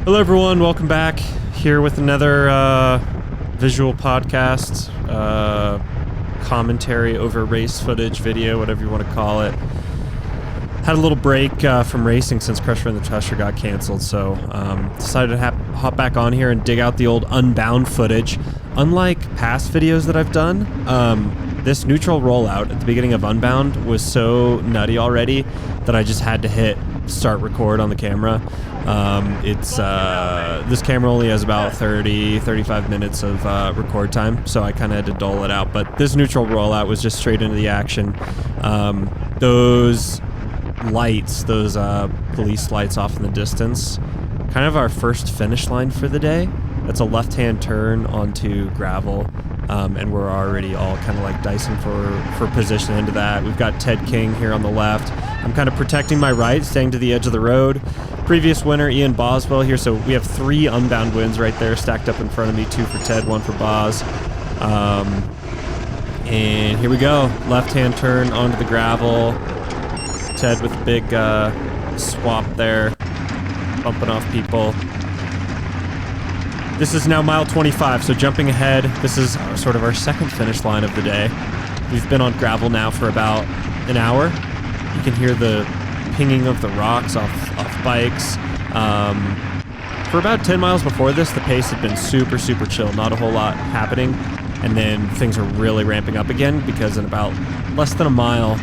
Hello everyone, welcome back here with another visual podcast, commentary over race footage, video, whatever you want to call it. Had a little break from racing since Crusher and the Tusher got canceled, so decided to hop back on here and dig out the old Unbound footage. Unlike past videos that I've done, this neutral rollout at the beginning of Unbound was so nutty already that I just had to hit start record on the camera. This camera only has about 35 minutes of record time, so I kind of had to dole it out. But this neutral rollout was just straight into the action. Those lights, those police lights off in the distance, kind of our first finish line for the day. That's a left-hand turn onto gravel, and we're already all kind of like dicing for position into that. We've ted Ted King here on the left. I'm kind of protecting my right, staying to the edge of the road. Previous winner, Ian Boswell here, so we have 3 Unbound wins right there stacked up in front of me, 2 for Ted, 1 for Boz. And here we go, left-hand turn onto the gravel. Ted with a big swap there, bumping off people. This is now mile 25, so jumping ahead, this is sort of our second finish line of the day. We've been on gravel now for about an hour. You can hear the pinging of the rocks off bikes. For about 10 miles before this, the pace had been super chill, not a whole lot happening. And then things are really ramping up again because in about less than a mile,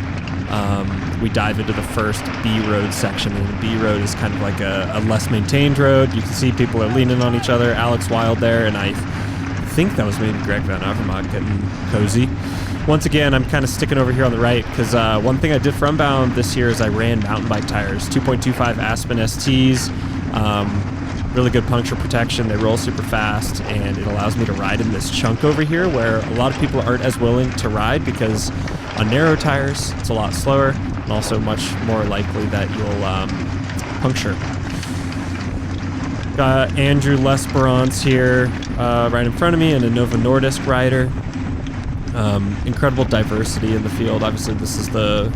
we dive into the first B road section, and the B road is kind of like a less maintained road. You can see people are leaning on each other. Alex Wild there, and I think that was maybe Greg Van Avermaet getting cozy. Once again, I'm kind of sticking over here on the right because one thing I did for Unbound this year is I ran mountain bike tires, 2.25 Aspen STs. Really good puncture protection. They roll super fast, and it allows me to ride in this chunk over here where a lot of people aren't as willing to ride because on narrow tires, it's a lot slower and also much more likely that you'll puncture. Got Andrew Lesperance here right in front of me, and a Novo Nordisk rider. Incredible diversity in the field. Obviously, this is the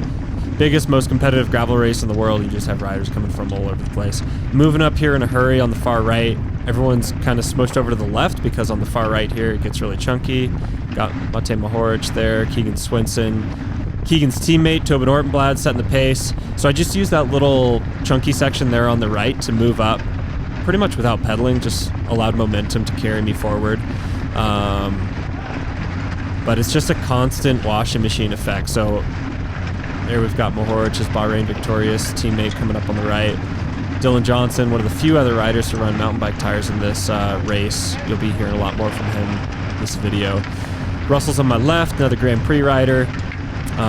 biggest, most competitive gravel race in the world. You just have riders coming from all over the place. Moving up here in a hurry on the far right. Everyone's kind of smushed over to the left because on the far right here it gets really chunky. Got Matej Mohoric there, Keegan Swinson. Keegan's teammate, Tobin Ortenblad, setting the pace. So I just used that little chunky section there on the right to move up pretty much without pedaling, just allowed momentum to carry me forward. But it's just a constant washing machine effect. So there we've got Mohoric's Bahrain victorious teammate coming up on the right. Dylan Johnson, one of the few other riders to run mountain bike tires in this race. You'll be hearing a lot more from him in this video. Russell's on my left, another Grand Prix rider.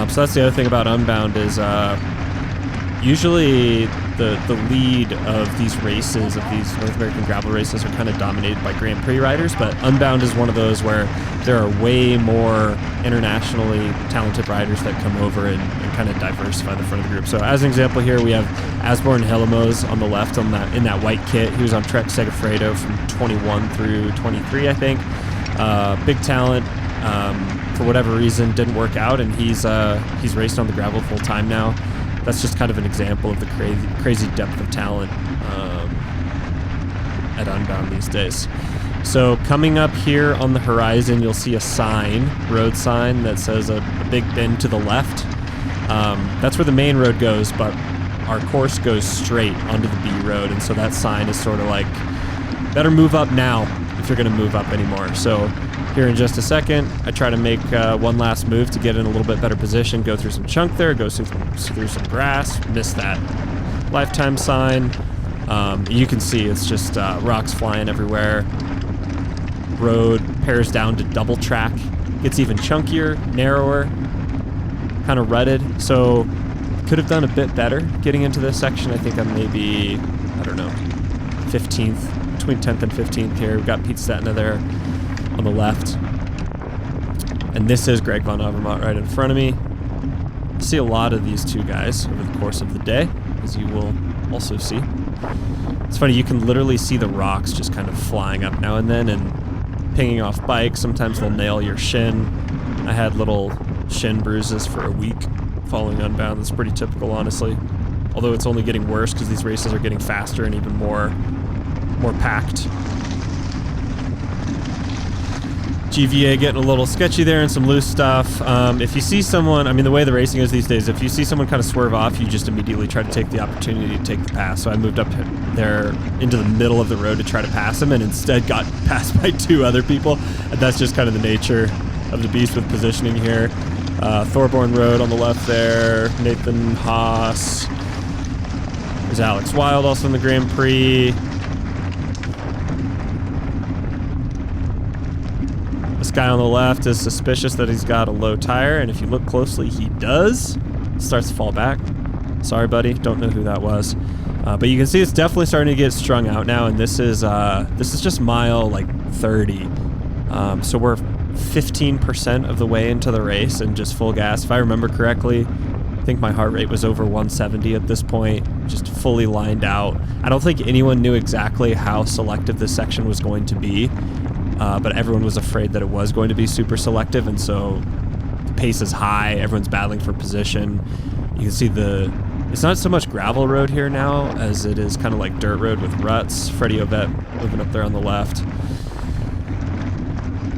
So that's the other thing about Unbound is usually the lead of these races, of these North American gravel races, are kind of dominated by Grand Prix riders, but Unbound is one of those where there are way more internationally talented riders that come over and kind of diversify the front of the group. So as an example here, we have Asborn Helimoz on the left in that white kit. He was on Trek Segafredo from 21 through 23, I think. Big talent. For whatever reason, didn't work out, and he's raced on the gravel full time now. That's just kind of an example of the crazy depth of talent at Unbound these days. So coming up here on the horizon, you'll see a sign, road sign, that says a big bend to the left. That's where the main road goes, but our course goes straight onto the B road, and so that sign is sort of like, better move up now if you're going to move up anymore. So here in just a second, I try to make one last move to get in a little bit better position, go through some chunk there, go through some grass, miss that lifetime sign. You can see it's just rocks flying everywhere. Road pairs down to double track, gets even chunkier, narrower, kind of rutted. So could have done a bit better getting into this section. I think I'm maybe, 15th, between 10th and 15th here. We've got Pete Stetina there on the left. And this is Greg Van Avermaet right in front of me. I see a lot of these two guys over the course of the day, as you will also see. It's funny, you can literally see the rocks just kind of flying up now and then and pinging off bikes. Sometimes they'll nail your shin. I had little shin bruises for a week following Unbound. That's pretty typical, honestly. Although it's only getting worse because these races are getting faster and even more more packed. GVA getting a little sketchy there and some loose stuff. If you see someone, I mean, the way the racing is these days, if you see someone kind of swerve off, you just immediately try to take the opportunity to take the pass. So I moved up there into the middle of the road to try to pass him and instead got passed by 2 other people. And that's just kind of the nature of the beast with positioning here. Thorborn Road on the left there. Nathan Haas. There's Alex Wild also in the Grand Prix. This guy on the left is suspicious that he's got a low tire, and if you look closely, he does. Starts to fall back. Sorry, buddy. Don't know who that was. But you can see it's definitely starting to get strung out now, and this is just mile like 30. So we're 15% of the way into the race and just full gas. If I remember correctly, I think my heart rate was over 170 at this point, just fully lined out. I don't think anyone knew exactly how selective this section was going to be. But everyone was afraid that it was going to be super selective, and so the pace is high. Everyone's battling for position. You can see it's not so much gravel road here now as it is kind of like dirt road with ruts. Freddie Ovett moving up there on the left.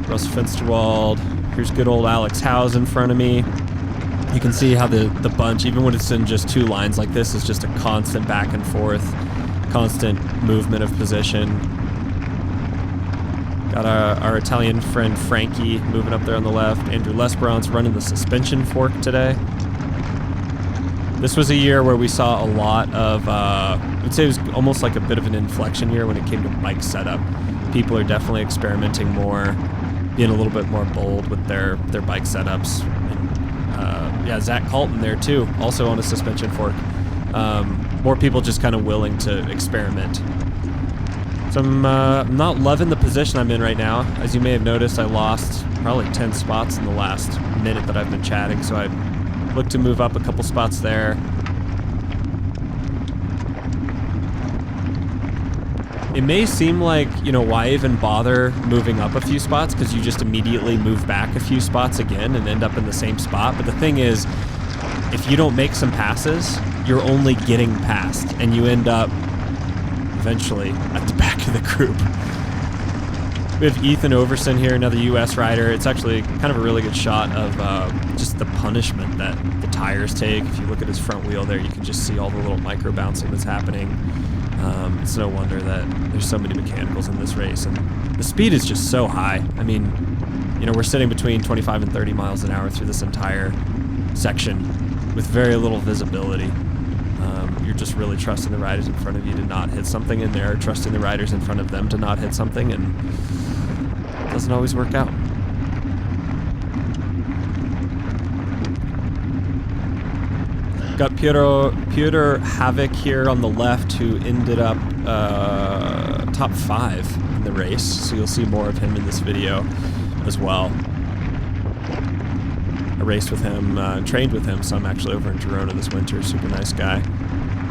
Russ Finsterwald. Here's good old Alex Howes in front of me. You can see how the bunch, even when it's in just 2 lines like this, is just a constant back and forth, constant movement of position. Got our Italian friend Frankie moving up there on the left. Andrew Lesperon's running the suspension fork today. This was a year where we saw a lot of, I'd say it was almost like a bit of an inflection year when it came to bike setup. People are definitely experimenting more, being a little bit more bold with their bike setups. And, yeah, Zach Colton there too, also on a suspension fork. More people just kind of willing to experiment. So I'm not loving the position I'm in right now. As you may have noticed, I lost probably 10 spots in the last minute that I've been chatting, so I look to move up a couple spots there. It may seem like, you know, why even bother moving up a few spots, because you just immediately move back a few spots again and end up in the same spot. But the thing is, if you don't make some passes, you're only getting passed, and you end up eventually at the back of the group. We have Ethan Overson here, another U.S. rider. It's actually kind of a really good shot of just the punishment that the tires take. If you look at his front wheel there, you can just see all the little micro bouncing that's happening. It's no wonder that there's so many mechanicals in this race, and the speed is just so high. I mean, you know, we're sitting between 25 and 30 miles an hour through this entire section with very little visibility. You're just really trusting the riders in front of you to not hit something, and they're trusting the riders in front of them to not hit something, and it doesn't always work out. Got Peter Havoc here on the left, who ended up top 5 in the race, so you'll see more of him in this video as well. I raced with him, trained with him some actually over in Girona this winter. Super nice guy.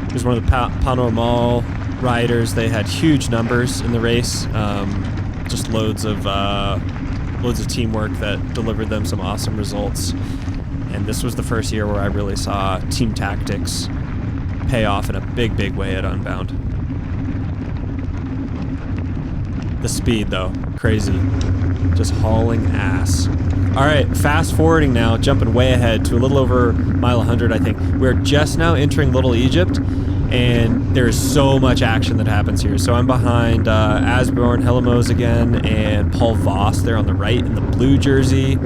He was one of the Panormal riders. They had huge numbers in the race, just loads of teamwork that delivered them some awesome results. And this was the first year where I really saw team tactics pay off in a big, big way at Unbound. The speed, though, crazy. Just hauling ass. All right, fast forwarding now, jumping way ahead to a little over mile 100, I think. We're just now entering Little Egypt, and there's so much action that happens here. So I'm behind Asbjorn Hellemose again, and Paul Voss there on the right in the blue jersey.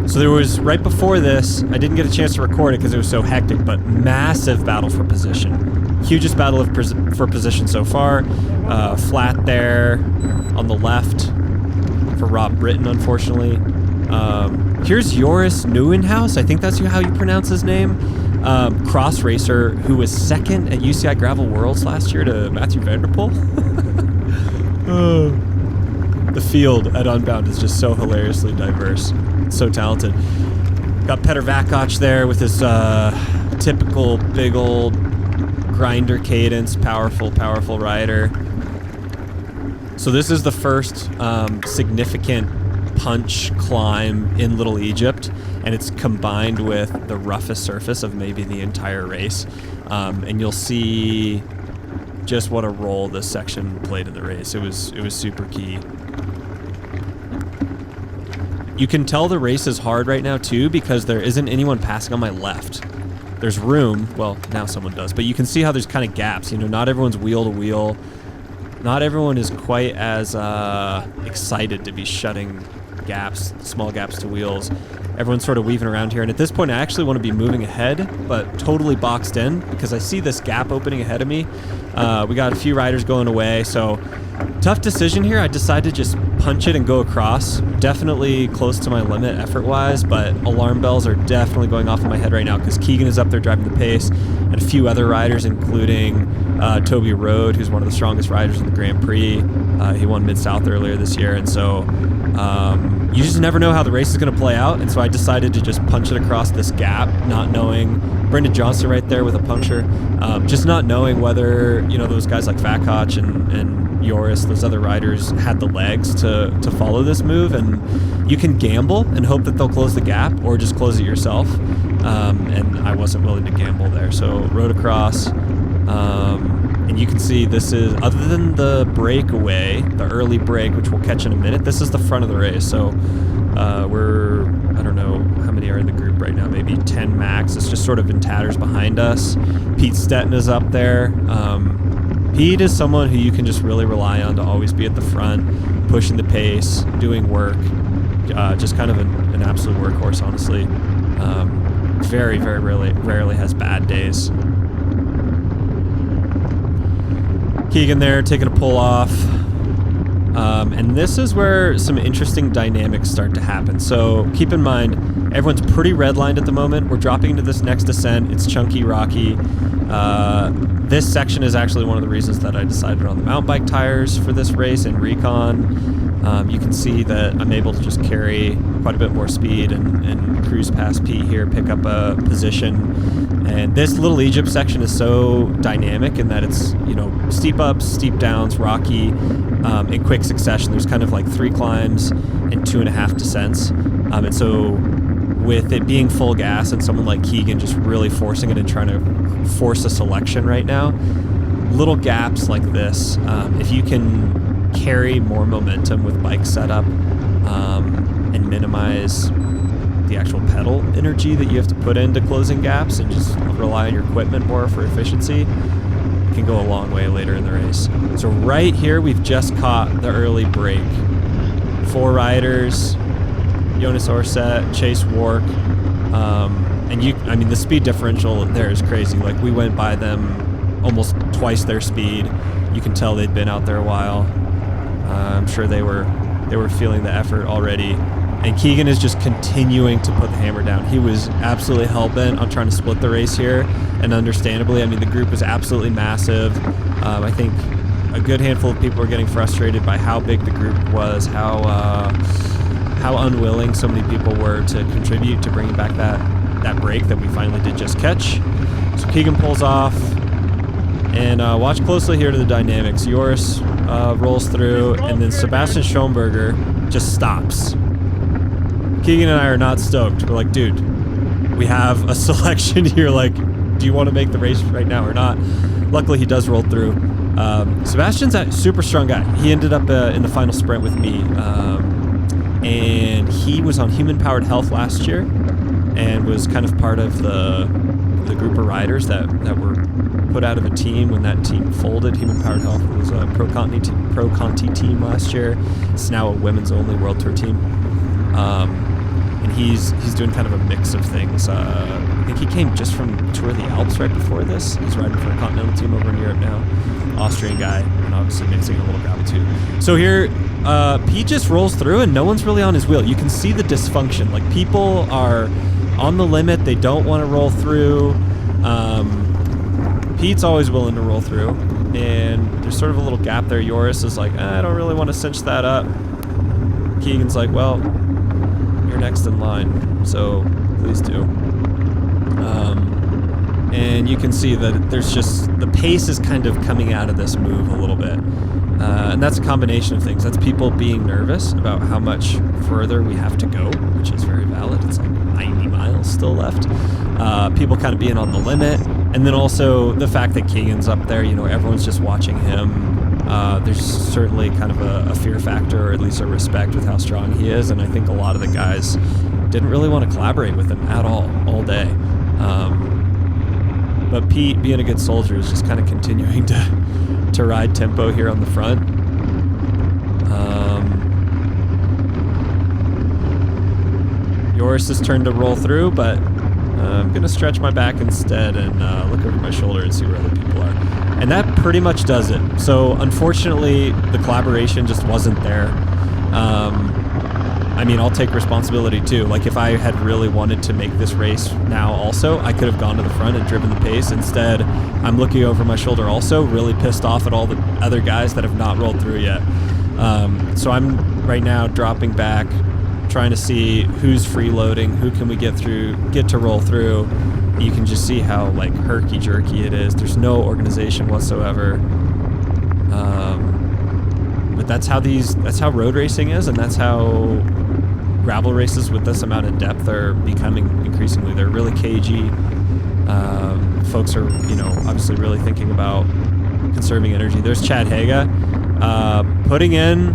So there was, right before this, I didn't get a chance to record it because it was so hectic, but massive battle for position. Hugest battle for position so far. Flat there on the left for Rob Britton, unfortunately. Here's Joris Nieuwenhuis, I think that's how you pronounce his name. Cross racer who was second at UCI Gravel Worlds last year to Matthew Vanderpool. The field at Unbound is just so hilariously diverse. It's so talented. Got Petr Vakoc there with his typical big old grinder cadence, powerful rider. So this is the first significant punch climb in Little Egypt, and it's combined with the roughest surface of maybe the entire race. And you'll see just what a role this section played in the race. It was super key. You can tell the race is hard right now too because there isn't anyone passing on my left. There's room. Well, now someone does, but you can see how there's kind of gaps. You know, not everyone's wheel to wheel. Not everyone is quite as excited to be shutting gaps, small gaps to wheels. Everyone's sort of weaving around here, and at this point I actually want to be moving ahead, but totally boxed in because I see this gap opening ahead of me. We got a few riders going away, so tough decision here. I decided to just punch it and go across. Definitely close to my limit effort-wise, but alarm bells are definitely going off in my head right now because Keegan is up there driving the pace, and a few other riders, including Toby Rode, who's one of the strongest riders in the Grand Prix. He won Mid-South earlier this year, and so you just never know how the race is going to play out, and so I decided to just punch it across this gap, not knowing. Brendan Johnson right there with a puncture, just not knowing whether, you know, those guys like Vakach and Joris, those other riders, had the legs to follow this move, and you can gamble and hope that they'll close the gap or just close it yourself, and I wasn't willing to gamble there, so rode across. And you can see this is, other than the breakaway, the early break, which we'll catch in a minute, this is the front of the race. So we're, I don't know how many are in the group right now, maybe 10 max. It's just sort of in tatters behind us. Pete Stetton is up there. Pete is someone who you can just really rely on to always be at the front, pushing the pace, doing work, just kind of an absolute workhorse, honestly. Very, very rarely has bad days. Keegan there taking a pull off. And this is where some interesting dynamics start to happen. So keep in mind, everyone's pretty redlined at the moment. We're dropping into this next descent. It's chunky, rocky. This section is actually one of the reasons that I decided on the mountain bike tires for this race and recon. You can see that I'm able to just carry quite a bit more speed and cruise past Pete here, pick up a position. And this Little Egypt section is so dynamic in that it's, you know, steep ups, steep downs, rocky, in quick succession. There's kind of like 3 climbs and 2.5 descents. And so with it being full gas and someone like Keegan just really forcing it and trying to force a selection right now, little gaps like this, if you can carry more momentum with bike setup and minimize the actual pedal energy that you have to put into closing gaps and just rely on your equipment more for efficiency, it can go a long way later in the race. So right here, we've just caught the early break. 4 riders, Jonas Orset, Chase Wark, and the speed differential there is crazy. Like, we went by them almost twice their speed. You can tell they'd been out there a while. I'm sure they were feeling the effort already. And Keegan is just continuing to put the hammer down. He was absolutely hell-bent on trying to split the race here, and understandably, I mean, the group was absolutely massive. I think a good handful of people were getting frustrated by how big the group was, how unwilling so many people were to contribute to bringing back that break that we finally did just catch. So Keegan pulls off, and watch closely here to the dynamics. Joris rolls through, and then Sebastian Schoenberger just stops. Keegan and I are not stoked. We're like, dude, we have a selection here. Like, do you want to make the race right now or not? Luckily, he does roll through. Sebastian's a super strong guy. He ended up in the final sprint with me. And he was on Human Powered Health last year and was kind of part of the group of riders that were put out of a team when that team folded. Human Powered Health was a Pro Conti team last year. It's now a women's only World Tour team. And he's doing kind of a mix of things. I think he came just from Tour of the Alps right before this. He's riding for a continental team over in Europe now. Austrian guy, and obviously mixing a little gravel too. So here, Pete just rolls through and no one's really on his wheel. You can see the dysfunction. Like, people are on the limit. They don't want to roll through. Pete's always willing to roll through. And there's sort of a little gap there. Joris is like, I don't really want to cinch that up. Keegan's like, well, you're next in line, so please do. And you can see that there's just, the pace is kind of coming out of this move a little bit. And that's a combination of things. That's people being nervous about how much further we have to go, which is very valid. It's like 90 miles still left. People kind of being on the limit. And then also the fact that Keegan's up there, you know, everyone's just watching him. There's certainly kind of a fear factor, or at least a respect with how strong he is. And I think a lot of the guys didn't really want to collaborate with him at all day. But Pete, being a good soldier, is just kind of continuing to ride tempo here on the front. Yours is turned to roll through, but I'm going to stretch my back instead and look over my shoulder and see where other people are. And that pretty much does it. So unfortunately, the collaboration just wasn't there. I mean, I'll take responsibility too. Like, if I had really wanted to make this race now also, I could have gone to the front and driven the pace. Instead, I'm looking over my shoulder also, really pissed off at all the other guys that have not rolled through yet. So I'm right now dropping back, trying to see who's freeloading, who can we get to roll through. You can just see how like herky-jerky it is. There's no organization whatsoever. But that's how road racing is, and that's how gravel races with this amount of depth are becoming increasingly. They're really cagey. Folks are, you know, obviously really thinking about conserving energy. There's Chad Haga putting in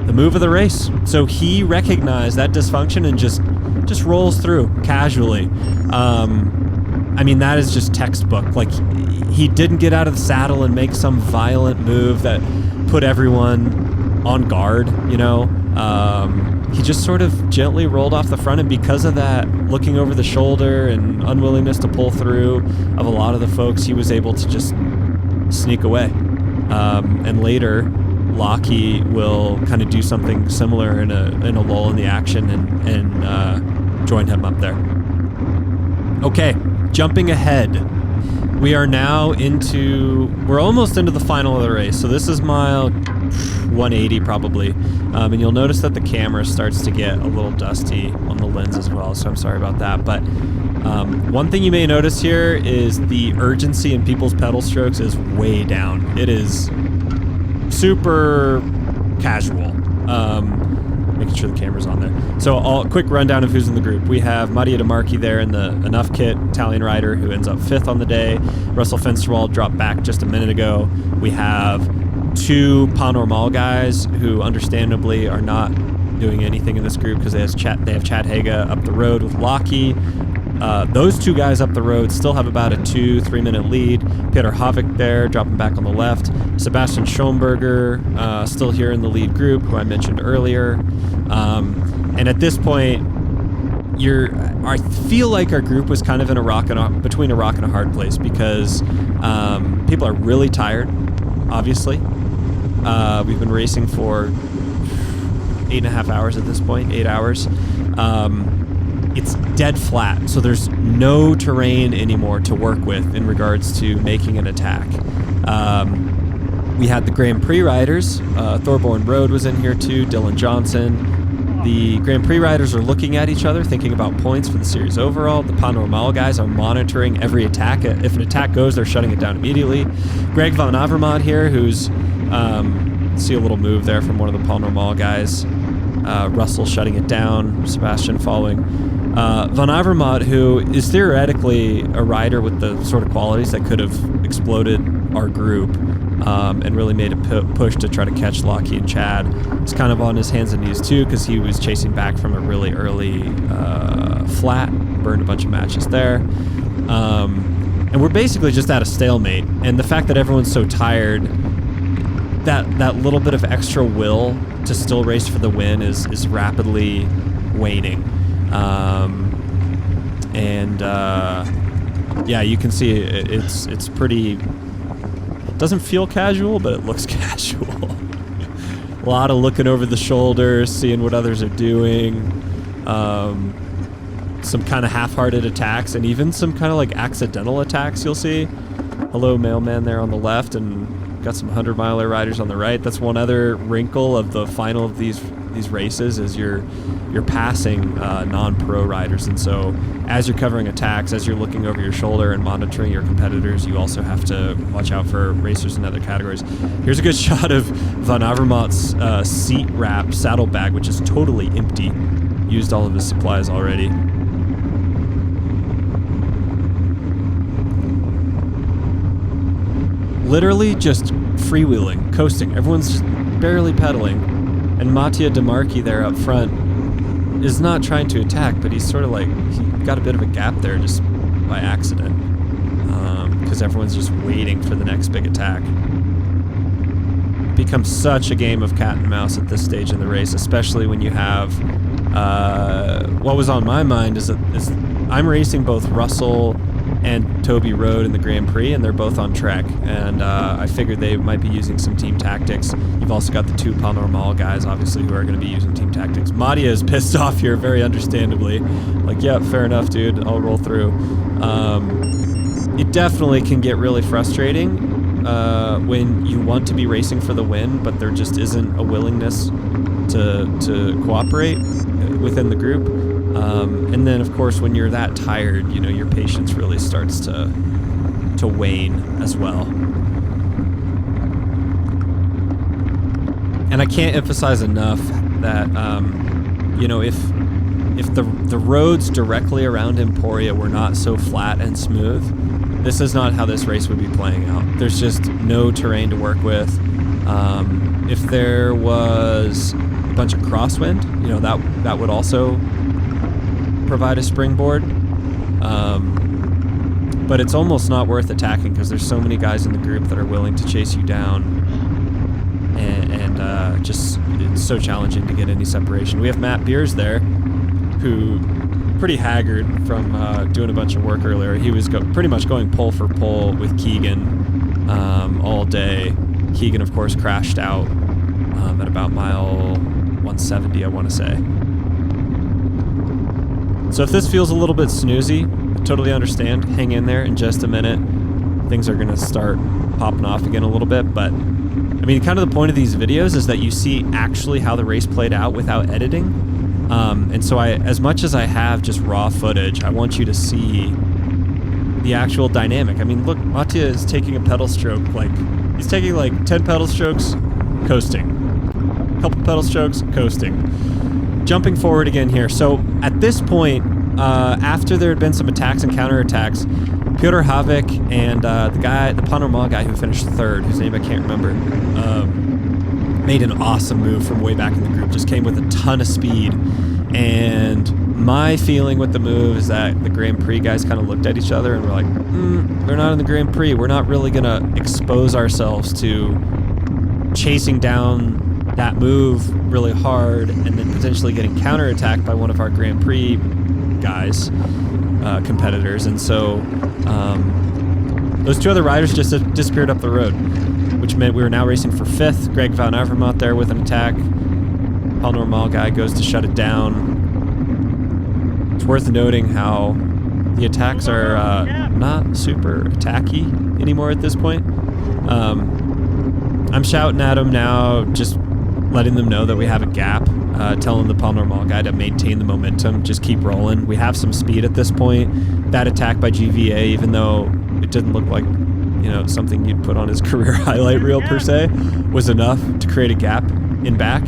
the move of the race. So he recognized that dysfunction and just rolls through casually. I mean, that is just textbook. Like, he didn't get out of the saddle and make some violent move that put everyone on guard, you know. He just sort of gently rolled off the front, and because of that, looking over the shoulder and unwillingness to pull through of a lot of the folks, he was able to just sneak away. And later, Lockie will kind of do something similar in a lull in the action and join him up there. Okay, jumping ahead. We are now we're almost into the final of the race. So this is mile 180 probably. And you'll notice that the camera starts to get a little dusty on the lens as well. So I'm sorry about that. But one thing you may notice here is the urgency in people's pedal strokes is way down. It is super casual. Making sure the camera's on there. So a quick rundown of who's in the group. We have Mattia DeMarchi there in the Enough Kit, Italian rider, who ends up 5th on the day. Russell Finsterwald dropped back just a minute ago. We have 2 Pas Normal guys who understandably are not doing anything in this group because they have Chad Haga up the road with Lockie. Those 2 guys up the road still have about a 2-3 minute lead. Peter Havik there, dropping back on the left. Sebastian Schoenberger still here in the lead group, who I mentioned earlier. And at this point, I feel like our group was kind of in between a rock and a hard place because people are really tired, obviously. We've been racing for 8.5 hours at this point, 8 hours. It's dead flat, so there's no terrain anymore to work with in regards to making an attack. We had the Grand Prix riders. Thorborn Road was in here too, Dylan Johnson. The Grand Prix riders are looking at each other, thinking about points for the series overall. The Pas Normal guys are monitoring every attack. If an attack goes, they're shutting it down immediately. Greg Van Avermaet here, who's, see a little move there from one of the Pas Normal guys. Russell shutting it down, Sebastian following. Van Avermaet, who is theoretically a rider with the sort of qualities that could have exploded our group and really made a push to try to catch Lockie and Chad. He's kind of on his hands and knees too because he was chasing back from a really early flat, burned a bunch of matches there. And we're basically just at a stalemate. And the fact that everyone's so tired, that little bit of extra will to still race for the win is rapidly waning. Yeah, you can see it's pretty. It doesn't feel casual, but it looks casual. A lot of looking over the shoulders, seeing what others are doing. Some kind of half-hearted attacks, and even some kind of like accidental attacks. You'll see. Hello, mailman there on the left, and got some 100-miler riders on the right. That's one other wrinkle of the final of these races is you're passing non-pro riders, and so as you're covering attacks, as you're looking over your shoulder and monitoring your competitors, you also have to watch out for racers in other categories. Here's a good shot of Van Avermaet's seat wrap saddlebag, which is totally empty. Used all of his supplies already. literally just freewheeling, coasting. Everyone's just barely pedaling. And Mattia DeMarchi there up front is not trying to attack, but he's sort of like, he got a bit of a gap there just by accident. Because everyone's just waiting for the next big attack. It becomes such a game of cat and mouse at this stage in the race, especially when you have, what was on my mind is I'm racing both Russell and Toby Road in the Grand Prix, and they're both on Trek, and I figured they might be using some team tactics. You've also got the 2 Pas Normal guys, obviously, who are going to be using team tactics. Mattia is pissed off here, very understandably. Like, yeah, fair enough, dude, I'll roll through. It definitely can get really frustrating when you want to be racing for the win, but there just isn't a willingness to cooperate within the group. And then, of course, when you're that tired, you know, your patience really starts to wane as well. And I can't emphasize enough that, you know, if the roads directly around Emporia were not so flat and smooth, this is not how this race would be playing out. There's just no terrain to work with. If there was a bunch of crosswind, you know, that would also provide a springboard. But it's almost not worth attacking because there's so many guys in the group that are willing to chase you down, and just it's so challenging to get any separation. We have Matt Beers there, who pretty haggard from doing a bunch of work earlier. He was pretty much going pole for pole with Keegan all day. Keegan, of course, crashed out at about mile 170, I want to say. So if this feels a little bit snoozy, I totally understand. Hang in there in just a minute. Things are going to start popping off again a little bit. But, I mean, kind of the point of these videos is that you see actually how the race played out without editing. And so as much as I have just raw footage, I want you to see the actual dynamic. I mean, look, Mattia is taking a pedal stroke. Like, he's taking like 10 pedal strokes, coasting. A couple pedal strokes, coasting. Jumping forward again here. So at this point, after there had been some attacks and counterattacks, Piotr Havik and the Pas Normal guy who finished 3rd, whose name I can't remember, made an awesome move from way back in the group. Just came with a ton of speed. And my feeling with the move is that the Grand Prix guys kind of looked at each other and were like, they're not in the Grand Prix. We're not really going to expose ourselves to chasing down that move really hard and then potentially getting counterattacked by one of our Grand Prix guys, competitors. And so those 2 other riders just disappeared up the road, which meant we were now racing for 5th. Greg Van Avermaet there with an attack. Pas Normal guy goes to shut it down. It's worth noting how the attacks are not super attacky anymore at this point. I'm shouting at them now, just letting them know that we have a gap, telling the Pas Normal guy to maintain the momentum, just keep rolling. We have some speed at this point. That attack by GVA, even though it didn't look like, you know, something you'd put on his career highlight reel per se, was enough to create a gap in back.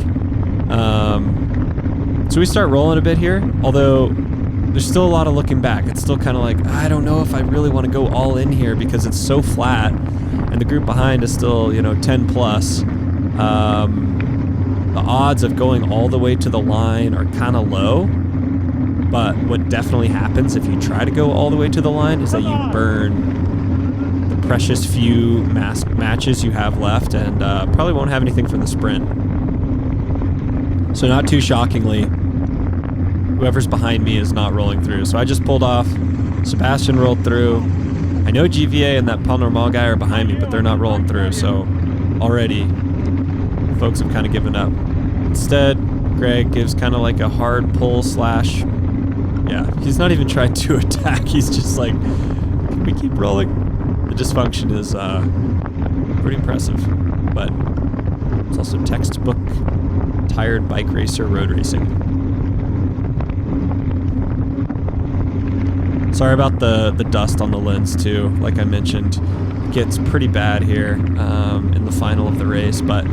So we start rolling a bit here, although there's still a lot of looking back. It's still kind of like, I don't know if I really want to go all in here because it's so flat, and the group behind is still, you know, 10 plus. The odds of going all the way to the line are kind of low, but what definitely happens if you try to go all the way to the line is that you burn the precious few matches you have left, and probably won't have anything from the sprint. So not too shockingly, whoever's behind me is not rolling through. So I just pulled off. Sebastian rolled through. I know GVA and that Pas Normal guy are behind me, but they're not rolling through. So already, folks have kind of given up. Instead, Greg gives kind of like a hard pull slash. Yeah, he's not even trying to attack. He's just like, can we keep rolling? The dysfunction is pretty impressive, but it's also textbook tired bike racer road racing. Sorry about the dust on the lens too. Like I mentioned, it gets pretty bad here in the final of the race, but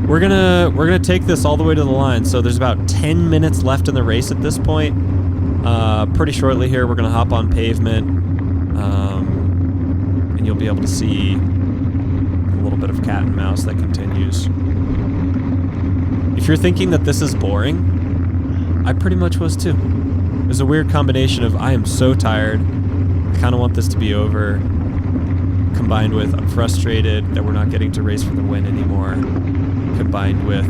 we're gonna take this all the way to the line. So there's about 10 minutes left in the race at this point. Pretty shortly here, we're gonna hop on pavement, and you'll be able to see little bit of cat and mouse that continues. If you're thinking that this is boring, I pretty much was too. It was a weird combination of I am so tired, I kind of want this to be over, combined with I'm frustrated that we're not getting to race for the win anymore, combined with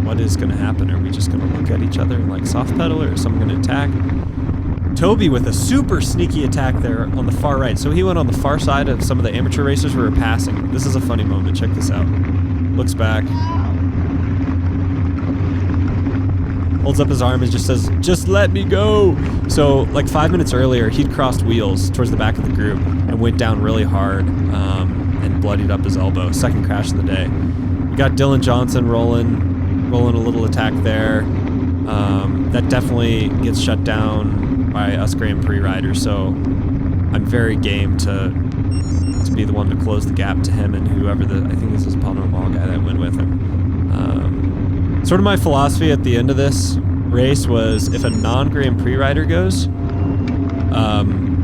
what is going to happen? Are we just going to look at each other and like soft pedal, or is someone going to attack? Toby with a super sneaky attack there on the far right. So he went on the far side of some of the amateur racers we were passing. This is a funny moment. Check this out. Looks back. Holds up his arm and just says, "Just let me go." So like 5 minutes earlier, he'd crossed wheels towards the back of the group and went down really hard and bloodied up his elbow. Second crash of the day. We got Dylan Johnson rolling a little attack there. That definitely gets shut down by us Grand Prix riders, so I'm very game to be the one to close the gap to him and whoever I think this is Palmer Mall guy that went with him. Sort of my philosophy at the end of this race was if a non-Grand Prix rider goes,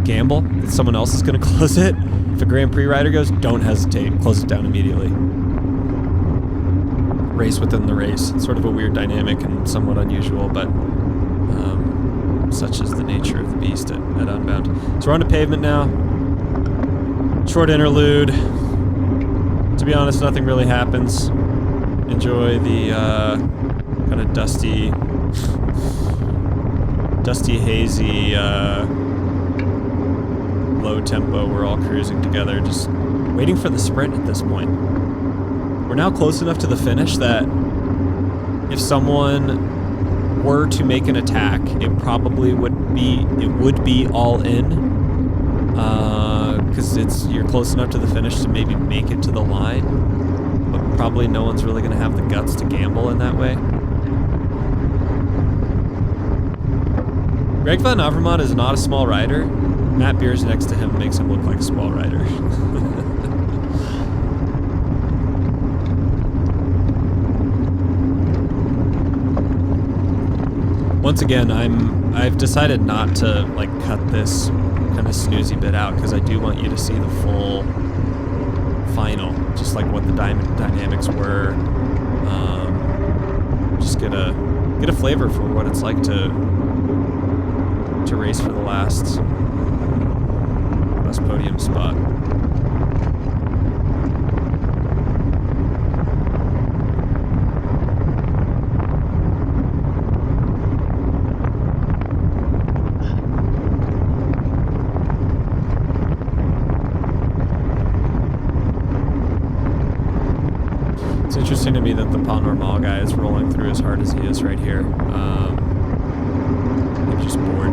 gamble that someone else is going to close it. If a Grand Prix rider goes, don't hesitate, close it down immediately. Race within the race. It's sort of a weird dynamic and somewhat unusual, but such is the nature of the beast at Unbound. So we're on to pavement now. Short interlude. To be honest, nothing really happens. Enjoy the kind of dusty, hazy, low tempo. We're all cruising together, just waiting for the sprint at this point. We're now close enough to the finish that if someone were to make an attack, it probably would be all in, because you're close enough to the finish to maybe make it to the line, but probably no one's really going to have the guts to gamble in that way. Greg Van Avermaet is not a small rider. Matt Beers next to him makes him look like a small rider. Once again, I've decided not to like cut this kind of snoozy bit out because I do want you to see the full final, just like what the dynamics were. Just get a flavor for what it's like to race for the last podium spot. Interesting to me that the Pas Normal guy is rolling through as hard as he is right here. I'm just bored.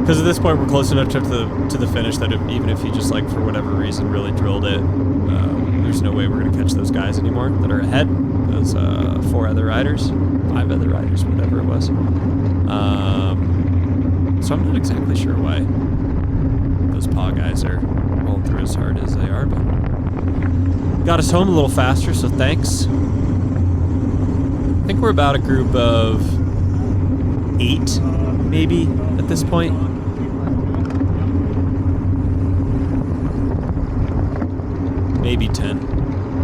Because at this point we're close enough to the finish that even if he just like for whatever reason really drilled it, there's no way we're gonna catch those guys anymore that are ahead. Those 5 other riders, whatever it was. So I'm not exactly sure why those Pas guys are rolling through as hard as they are, but got us home a little faster, so thanks. I think we're about a group of 8, maybe, at this point. Maybe 10.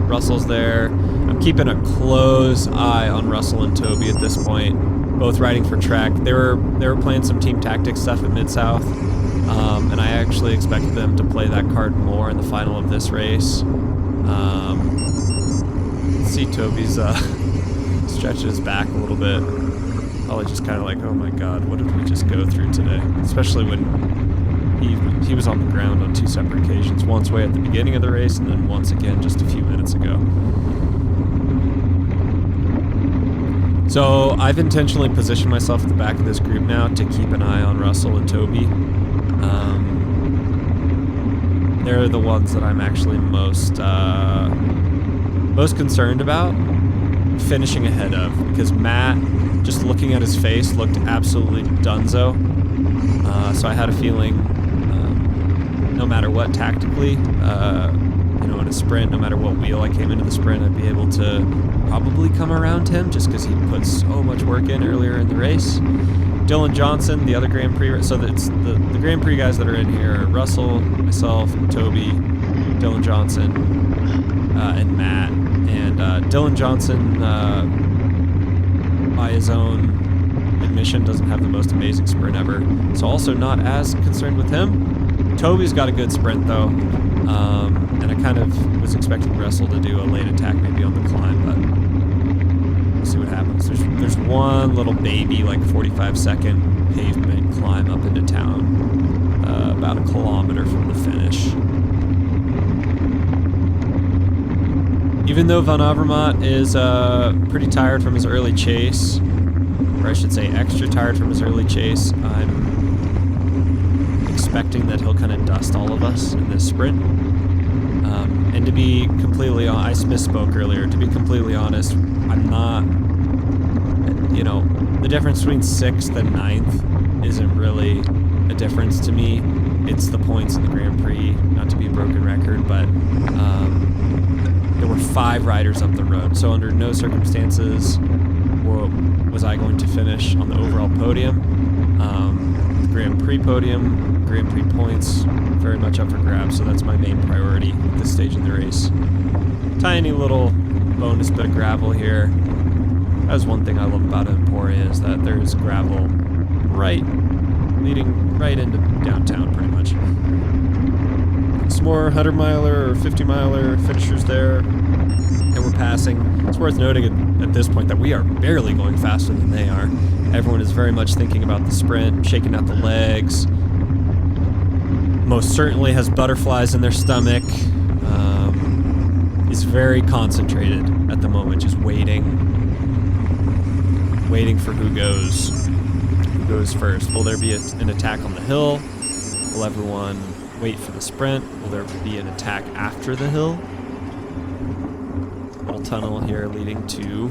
Russell's there. I'm keeping a close eye on Russell and Toby at this point, both riding for Trek. They were playing some team tactics stuff at Mid-South, and I actually expected them to play that card more in the final of this race. See Toby's stretching his back a little bit. Probably just kind of like, oh my god, what did we just go through today? Especially when he was on the ground on 2 separate occasions. Once way at the beginning of the race, and then once again just a few minutes ago. So I've intentionally positioned myself at the back of this group now to keep an eye on Russell and Toby. They're the ones that I'm actually most concerned about finishing ahead of, because Matt, just looking at his face, looked absolutely donezo. So I had a feeling, no matter what tactically, in a sprint, no matter what wheel I came into the sprint, I'd be able to probably come around him just because he put so much work in earlier in the race. Dylan Johnson, the other Grand Prix. So it's the Grand Prix guys that are in here are Russell, myself, Toby, Dylan Johnson, and Matt. And Dylan Johnson, by his own admission, doesn't have the most amazing sprint ever. So also not as concerned with him. Toby's got a good sprint though. And I kind of was expecting Russell to do a late attack maybe on the climb, but we'll see what happens. There's one little baby, like 45-second pavement climb up into town, about 1 kilometer from the finish. Even though Van Avermaet is pretty tired from his early chase, or I should say extra tired from his early chase, I'm expecting that he'll kind of dust all of us in this sprint. And to be completely honest, I misspoke earlier. To be completely honest, I'm not, the difference between 6th and 9th isn't really a difference to me. It's the points in the Grand Prix, not to be a broken record, but there were 5 riders up the road. So under no circumstances was I going to finish on the overall podium. The Grand Prix podium, Grand Prix points, very much up for grabs, so that's my main priority at this stage in the race. Tiny little bonus bit of gravel here. That's one thing I love about Emporia, is that there's gravel leading right into downtown pretty much. Some more 100-miler or 50-miler finishers there that we're passing. It's worth noting at this point that we are barely going faster than they are. Everyone is very much thinking about the sprint, shaking out the legs. Most certainly has butterflies in their stomach. Is very concentrated at the moment, just waiting for who goes first. Will there be an attack on the hill? Will everyone wait for the sprint? Will there be an attack after the hill? Little tunnel here leading to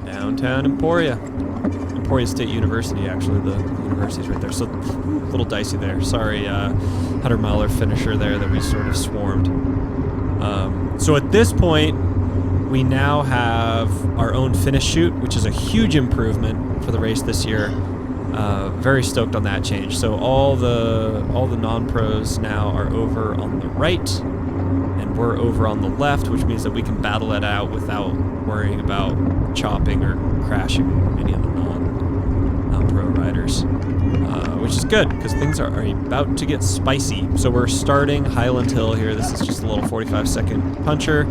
downtown Emporia. Emporia State University, actually. The university's right there. So a little dicey there. Sorry, 100-miler finisher there that we sort of swarmed. So at this point, we now have our own finish chute, which is a huge improvement for the race this year. Very stoked on that change. So all the non-pros now are over on the right, and we're over on the left, which means that we can battle it out without worrying about chopping or crashing any of the non-pro riders, which is good because things are about to get spicy. So we're starting Highland Hill here. This is just a little 45-second puncher.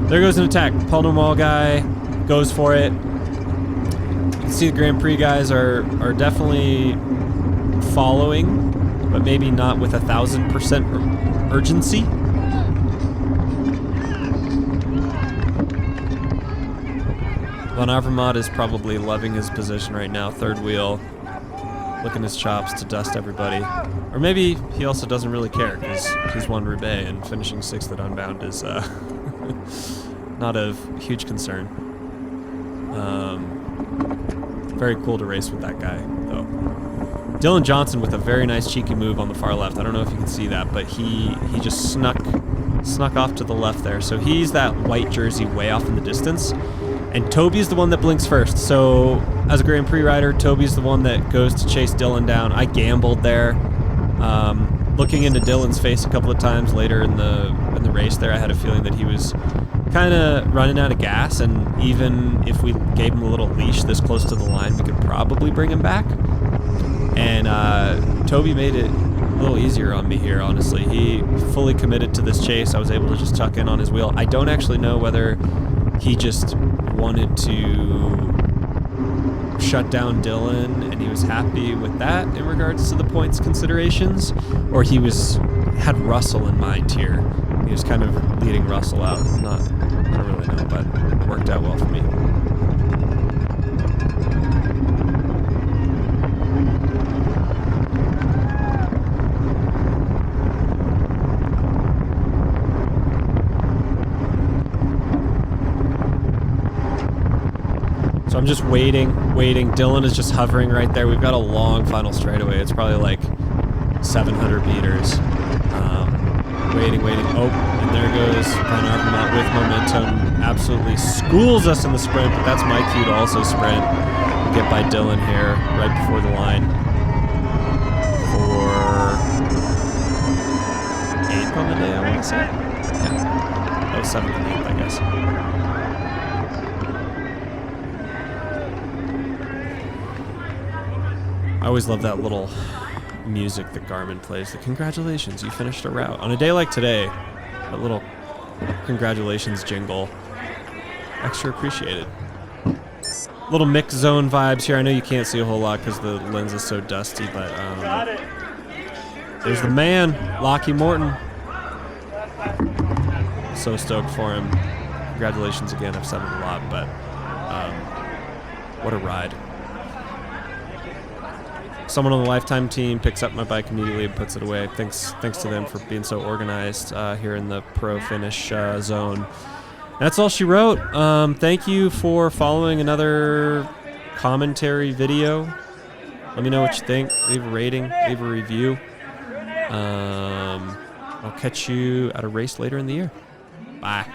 There goes an attack. Paul Normal guy goes for it. You can see the Grand Prix guys are definitely following, but maybe not with 1,000% urgency. Van Avermaet is probably loving his position right now, third wheel, licking his chops to dust everybody. Or maybe he also doesn't really care because he's won Roubaix, and finishing 6th at Unbound is not of huge concern. Very cool to race with that guy, though. Dylan Johnson with a very nice cheeky move on the far left. I don't know if you can see that, but he just snuck off to the left there. So he's that white jersey way off in the distance. And Toby's the one that blinks first. So as a Grand Prix rider, Toby's the one that goes to chase Dylan down. I gambled there. Looking into Dylan's face a couple of times later in the race there, I had a feeling that he was kind of running out of gas, and even if we gave him a little leash this close to the line, we could probably bring him back. And Toby made it a little easier on me here, honestly. He fully committed to this chase. I was able to just tuck in on his wheel. I don't actually know whether he just wanted to shut down Dylan and he was happy with that in regards to the points considerations, or he had Russell in mind here. He was kind of leading Russell out. I don't really know, but it worked out well for me. So I'm just waiting. Dylan is just hovering right there. We've got a long final straightaway. It's probably like 700 meters. Waiting. Oh, and there goes Van Avermaet with momentum. Absolutely schools us in the sprint, but that's my cue to also sprint. get by Dylan here right before the line for 8th on the day, I want to say. Yeah. That was 7th and 8th, I guess. I always love that little music that Garmin plays. The congratulations, you finished a route. On a day like today, that little congratulations jingle, extra appreciated. Little mix zone vibes here. I know you can't see a whole lot because the lens is so dusty, but there's the man, Lockie Morton. So stoked for him. Congratulations again. I've said it a lot, but what a ride. Someone on the Lifetime team picks up my bike immediately and puts it away. Thanks to them for being so organized here in the pro finish zone. That's all she wrote. Thank you for following another commentary video. Let me know what you think. Leave a rating, leave a review. I'll catch you at a race later in the year. Bye.